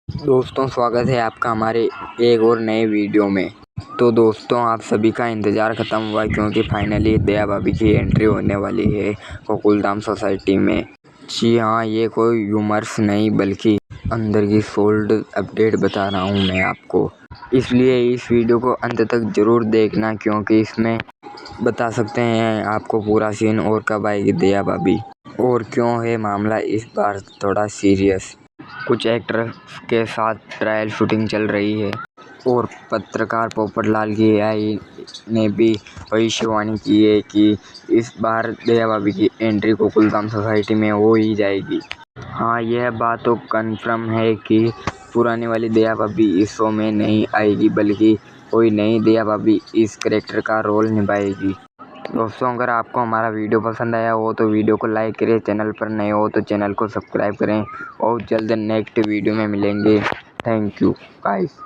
दोस्तों स्वागत है आपका हमारे एक और नए वीडियो में। तो दोस्तों आप सभी का इंतज़ार ख़त्म हुआ क्योंकि फाइनली दया भाभी की एंट्री होने वाली है गोकुलधाम सोसाइटी में। जी हाँ, ये कोई यूमर्स नहीं बल्कि अंदर की सोल्ड अपडेट बता रहा हूँ मैं आपको। इसलिए इस वीडियो को अंत तक ज़रूर देखना क्योंकि इसमें बता सकते हैं आपको पूरा सीन और कब आएगी दया भाभी और क्यों है मामला इस बार थोड़ा सीरियस। कुछ एक्टर के साथ ट्रायल शूटिंग चल रही है और पत्रकार पोपटलाल की एआई ने भी भविष्यवाणी की है कि इस बार दया भाभी की एंट्री गोकुलधाम सोसाइटी में हो ही जाएगी। हाँ, यह बात तो कन्फर्म है कि पुरानी वाली दया भाभी इस शो में नहीं आएगी बल्कि कोई नई दया भाभी इस कैरेक्टर का रोल निभाएगी। दोस्तों अगर आपको हमारा वीडियो पसंद आया हो तो वीडियो को लाइक करें, चैनल पर नए हो तो चैनल को सब्सक्राइब करें। बहुत जल्द नेक्स्ट वीडियो में मिलेंगे। Thank you guys.